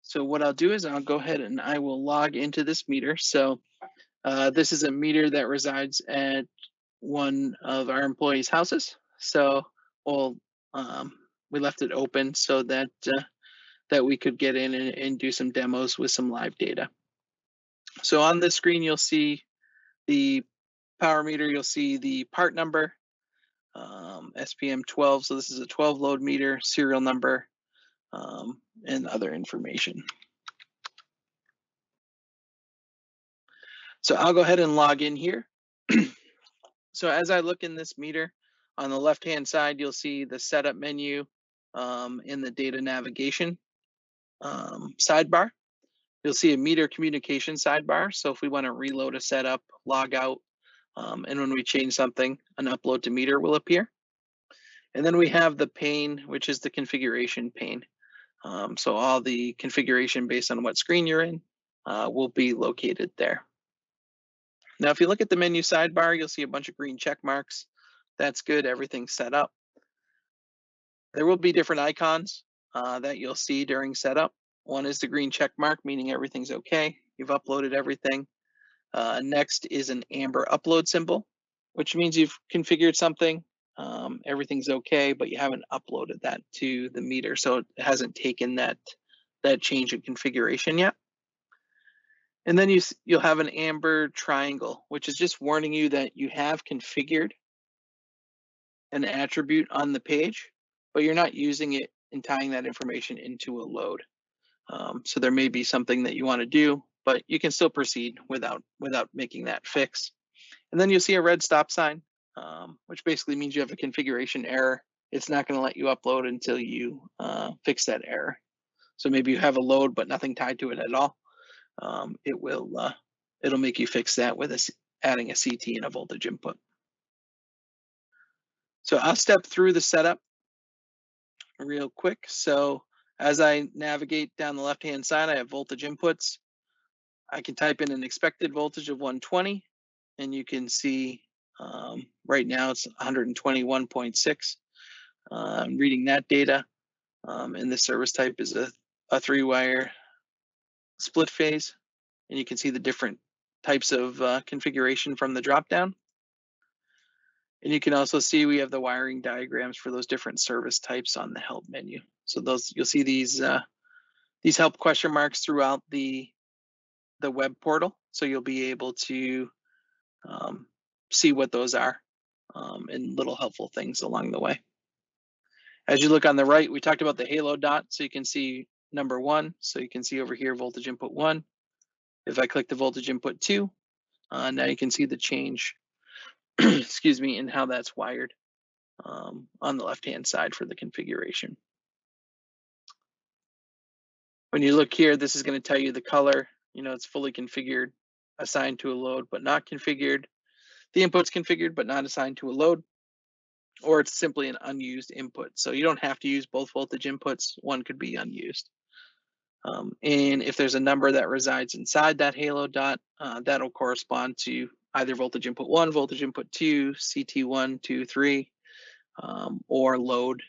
So what I'll do is I'll go ahead and I will log into this meter. So this is a meter that resides at one of our employees' houses. So we'll, um, we left it open so that that we could get in and do some demos with some live data. So on the screen, you'll see the power meter. You'll see the part number, SPM 12. So this is a 12 load meter, serial number, and other information. So I'll go ahead and log in here. So as I look in this meter, on the left-hand side, you'll see the setup menu in the data navigation sidebar. You'll see a meter communication sidebar. So if we want to reload a setup, log out, and when we change something, an upload to meter will appear. And then we have the pane, which is the configuration pane. So all the configuration based on what screen you're in will be located there. Now, if you look at the menu sidebar, you'll see a bunch of green check marks. That's good, everything's set up. There will be different icons that you'll see during setup. One is the green check mark, meaning everything's okay. You've uploaded everything. Next is an amber upload symbol, which means you've configured something. Everything's okay, but you haven't uploaded that to the meter, so it hasn't taken that change in configuration yet. And then you'll have an amber triangle, which is just warning you that you have configured an attribute on the page, but you're not using it and tying that information into a load. So there may be something that you want to do, but you can still proceed without making that fix. And then you'll see a red stop sign, which basically means you have a configuration error. It's not going to let you upload until you fix that error. So maybe you have a load, but nothing tied to it at all. It'll make you fix that with adding a CT and a voltage input. So I'll step through the setup real quick. So as I navigate down the left-hand side, I have voltage inputs. I can type in an expected voltage of 120, and you can see right now it's 121.6. I'm reading that data, and the service type is a 3-wire split phase, and you can see the different types of configuration from the dropdown. And you can also see we have the wiring diagrams for those different service types on the help menu. So those, you'll see these help question marks throughout the web portal. So you'll be able to see what those are and little helpful things along the way. As you look on the right, we talked about the halo dot, so you can see number 1. So you can see over here voltage input 1. If I click the voltage input 2, now you can see the change, excuse me, in how that's wired on the left-hand side for the configuration. When you look here, this is going to tell you the color. You know, it's fully configured, assigned to a load, but not configured. The input's configured, but not assigned to a load, or it's simply an unused input. So you don't have to use both voltage inputs. One could be unused. And if there's a number that resides inside that halo dot, that'll correspond to either voltage input 1, voltage input 2, CT1, 2, 3, or load,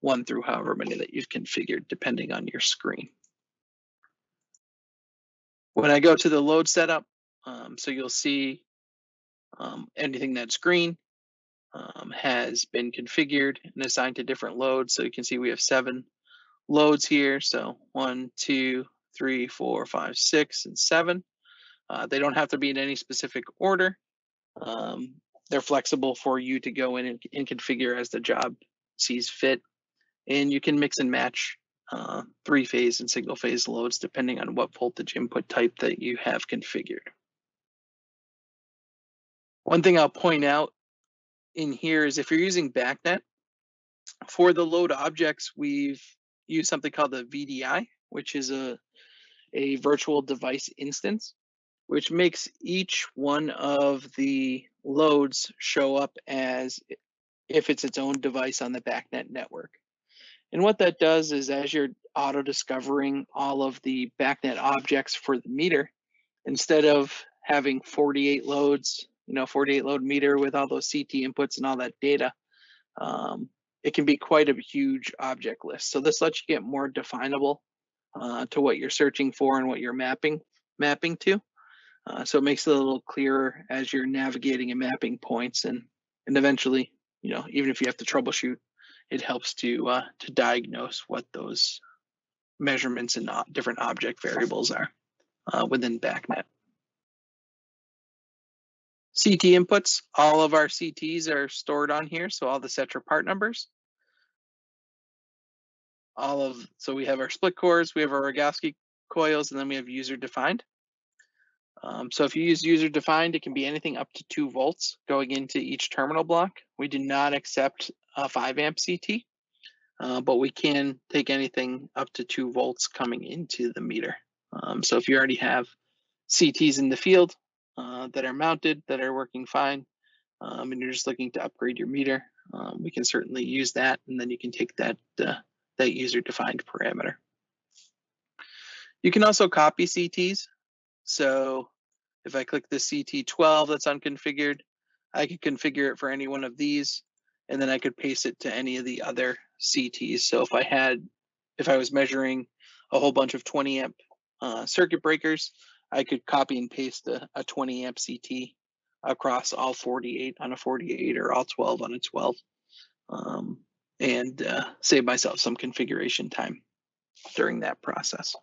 1 through however many that you've configured, depending on your screen. When I go to the load setup, so you'll see anything that's green has been configured and assigned to different loads. So you can see we have 7 loads here. So 1, 2, 3, 4, 5, 6, and 7. They don't have to be in any specific order. They're flexible for you to go in and configure as the job sees fit. And you can mix and match 3-phase and single-phase loads depending on what voltage input type that you have configured. One thing I'll point out in here is if you're using BACnet, for the load objects, we've used something called the VDI, which is a virtual device instance, which makes each one of the loads show up as if it's its own device on the BACnet network. And what that does is as you're auto-discovering all of the BACnet objects for the meter, instead of having 48 loads, 48 load meter with all those CT inputs and all that data, it can be quite a huge object list. So this lets you get more definable to what you're searching for and what you're mapping to. So it makes it a little clearer as you're navigating and mapping points, and eventually, even if you have to troubleshoot, it helps to diagnose what those measurements and different object variables are within BACnet. CT inputs, all of our CTs are stored on here, so all the Setra part numbers. So we have our split cores, we have our Rogowski coils, and then we have user defined. So if you use user defined, it can be anything up to 2 volts going into each terminal block. We do not accept a 5 amp CT, but we can take anything up to 2 volts coming into the meter. So if you already have CTs in the field that are mounted, that are working fine, and you're just looking to upgrade your meter, we can certainly use that, and then you can take that user defined parameter. You can also copy CTs. So if I click the CT12 that's unconfigured, I could configure it for any one of these, and then I could paste it to any of the other CTs. So if I was measuring a whole bunch of 20 amp circuit breakers, I could copy and paste a 20 amp CT across all 48 on a 48 or all 12 on a 12, and save myself some configuration time during that process.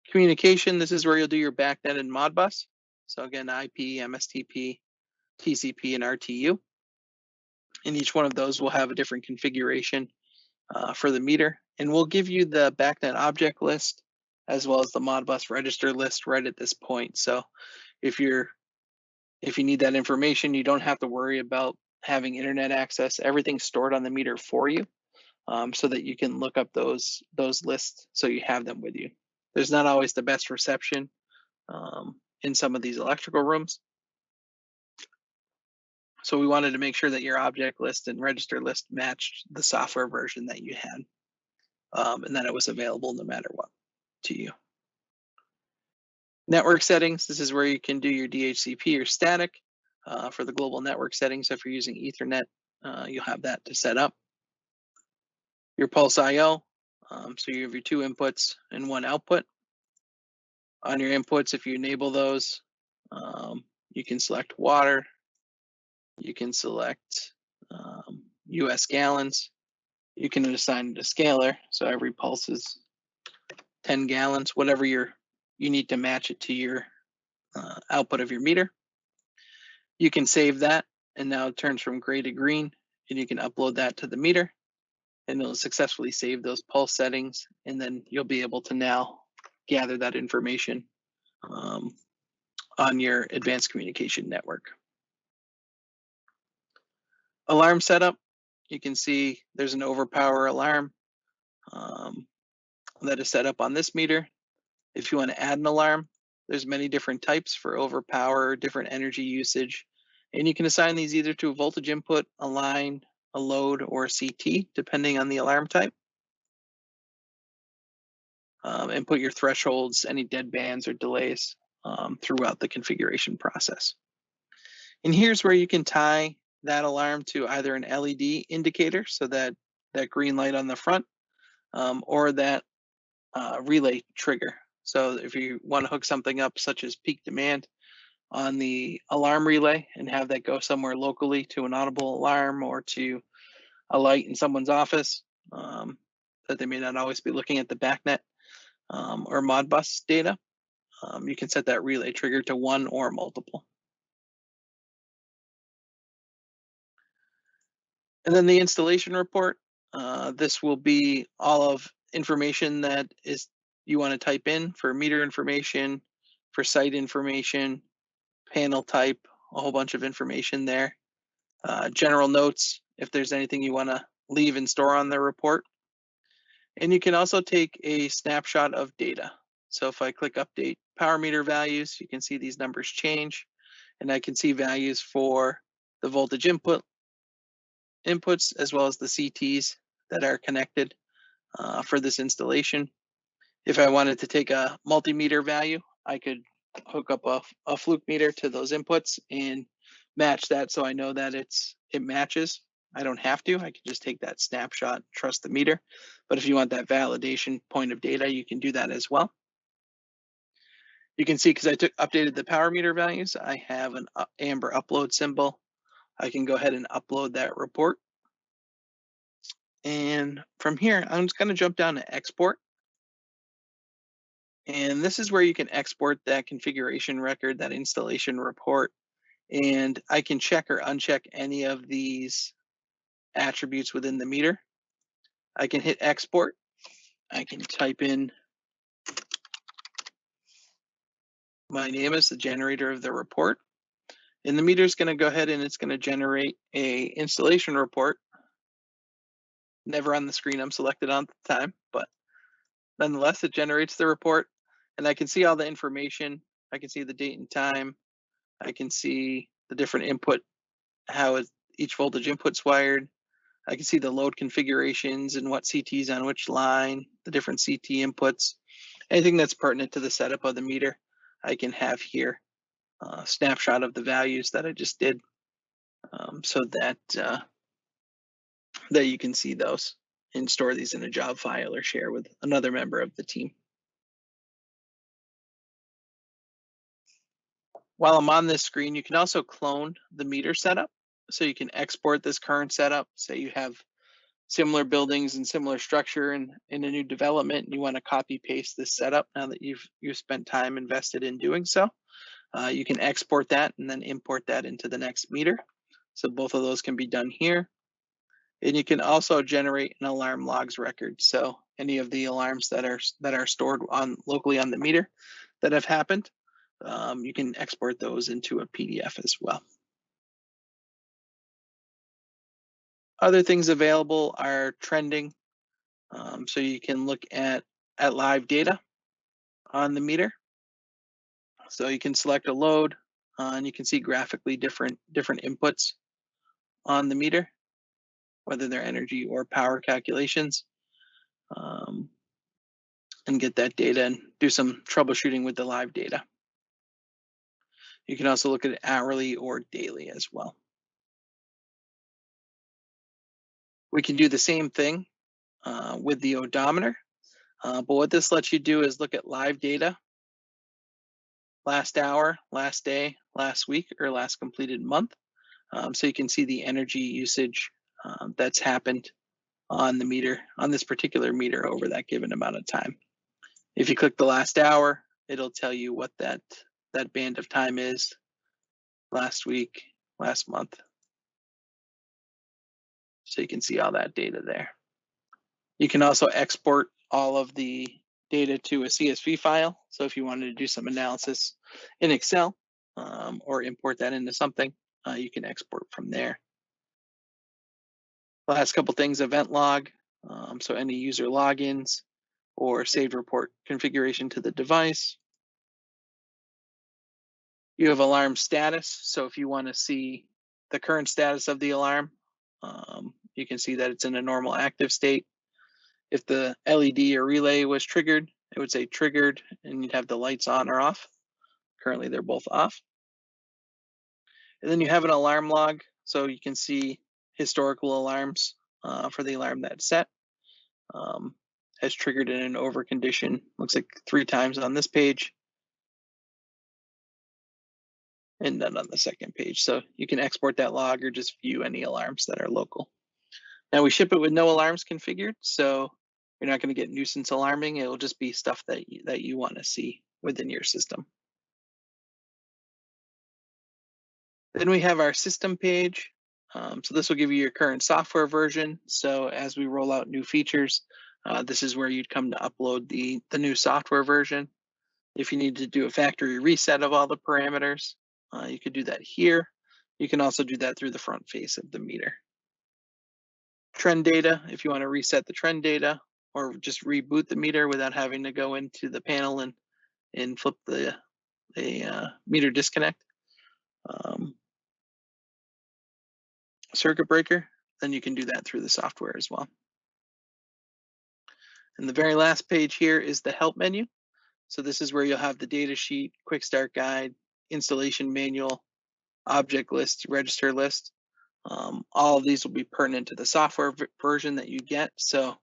Communication, this is where you'll do your BACnet and Modbus. So again, IP, MSTP, TCP, and RTU. And each one of those will have a different configuration for the meter. And we'll give you the BACnet object list as well as the Modbus register list right at this point. So if you need that information, you don't have to worry about having internet access. Everything's stored on the meter for you, so that you can look up those lists so you have them with you. There's not always the best reception in some of these electrical rooms. So we wanted to make sure that your object list and register list matched the software version that you had, and that it was available no matter what to you. Network settings, this is where you can do your DHCP or static for the global network settings. So if you're using Ethernet, you'll have that to set up. Your pulse IO, so you have your 2 inputs and 1 output. On your inputs, if you enable those, you can select water, you can select US gallons, you can assign it a scalar, so every pulse is 10 gallons, whatever you need to match it to your output of your meter. You can save that, and now it turns from gray to green, and you can upload that to the meter, and it'll successfully save those pulse settings, and then you'll be able to now gather that information on your advanced communication network. Alarm setup, you can see there's an overpower alarm that is set up on this meter. If you want to add an alarm, there's many different types for overpower, different energy usage, and you can assign these either to a voltage input, a line, a load, or a CT, depending on the alarm type. And put your thresholds, any dead bands or delays throughout the configuration process. And here's where you can tie that alarm to either an LED indicator, so that green light on the front, or that relay trigger. So if you want to hook something up such as peak demand on the alarm relay and have that go somewhere locally to an audible alarm or to a light in someone's office, that they may not always be looking at the BACnet or Modbus data, you can set that relay trigger to 1 or multiple. And then the installation report, this will be all of information that you want to type in for meter information, for site information, panel type, a whole bunch of information there. General notes, if there's anything you want to leave and store on the report. And you can also take a snapshot of data. So if I click update power meter values, you can see these numbers change, and I can see values for the voltage inputs as well as the CTs that are connected for this installation. If I wanted to take a multimeter value, I could hook up a fluke meter to those inputs and match that, so I know that it matches. I don't have to. I can just take that snapshot, trust the meter. But if you want that validation point of data, you can do that as well. You can see, because I updated the power meter values, I have an amber upload symbol. I can go ahead and upload that report. And from here, I'm just going to jump down to export. And this is where you can export that configuration record, that installation report. And I can check or uncheck any of these attributes within the meter. I can hit export. I can type in my name as the generator of the report. And the meter is going to go ahead and it's going to generate a installation report. Never on the screen I'm selected on at the time, but nonetheless, it generates the report. And I can see all the information. I can see the date and time. I can see the different input, how each voltage input's wired. I can see the load configurations and what CT's on which line, the different CT inputs, anything that's pertinent to the setup of the meter, I can have here. A snapshot of the values that I just did, so that that you can see those and store these in a job file or share with another member of the team. While I'm on this screen, you can also clone the meter setup. So you can export this current setup. Say you have similar buildings and similar structure in a new development, and you want to copy paste this setup now that you've spent time invested in doing so. You can export that and then import that into the next meter. So both of those can be done here. And you can also generate an alarm logs record. So any of the alarms that are stored locally on the meter that have happened, you can export those into a PDF as well. Other things available are trending. So you can look at live data on the meter. So you can select a load, and you can see graphically different inputs on the meter, whether they're energy or power calculations, and get that data and do some troubleshooting with the live data. You can also look at it hourly or daily as well. We can do the same thing with the odometer, but what this lets you do is look at live data, last hour, last day, last week, or last completed month. So you can see the energy usage that's happened on the meter, on this particular meter over that given amount of time. If you click the last hour, it'll tell you what that band of time is, last week, last month. So you can see all that data there. You can also export all of the data to a CSV file. So if you wanted to do some analysis in Excel or import that into something, you can export from there. Last couple things, event log. So any user logins or saved report configuration to the device. You have alarm status. So if you want to see the current status of the alarm, you can see that it's in a normal active state. If the LED or relay was triggered, it would say triggered, and you'd have the lights on or off. Currently, they're both off. And then you have an alarm log, so you can see historical alarms for the alarm that's set. Has triggered in an over condition, looks like 3 times on this page, and none on the second page. So you can export that log or just view any alarms that are local. Now we ship it with no alarms configured, so you're not going to get nuisance alarming. It will just be stuff that you want to see within your system. Then we have our system page. So this will give you your current software version. So as we roll out new features, this is where you'd come to upload the new software version. If you need to do a factory reset of all the parameters, you could do that here. You can also do that through the front face of the meter. Trend data, if you want to reset the trend data or just reboot the meter without having to go into the panel and flip the meter disconnect. Circuit breaker, then you can do that through the software as well. And the very last page here is the help menu. So this is where you'll have the data sheet, quick start guide, installation manual, object list, register list. All of these will be pertinent to the software version that you get. So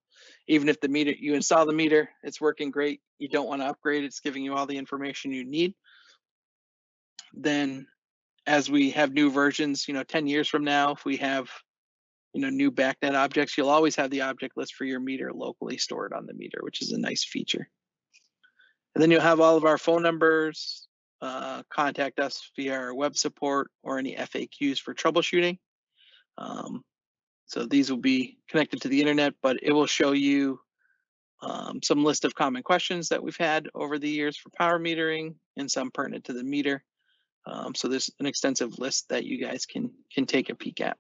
even if the meter, you install the meter, it's working great, you don't want to upgrade, it's giving you all the information you need, then as we have new versions, 10 years from now, if we have, new BACnet objects, you'll always have the object list for your meter locally stored on the meter, which is a nice feature. And then you'll have all of our phone numbers, contact us via our web support or any FAQs for troubleshooting. So these will be connected to the internet, but it will show you some list of common questions that we've had over the years for power metering and some pertinent to the meter. So there's an extensive list that you guys can take a peek at.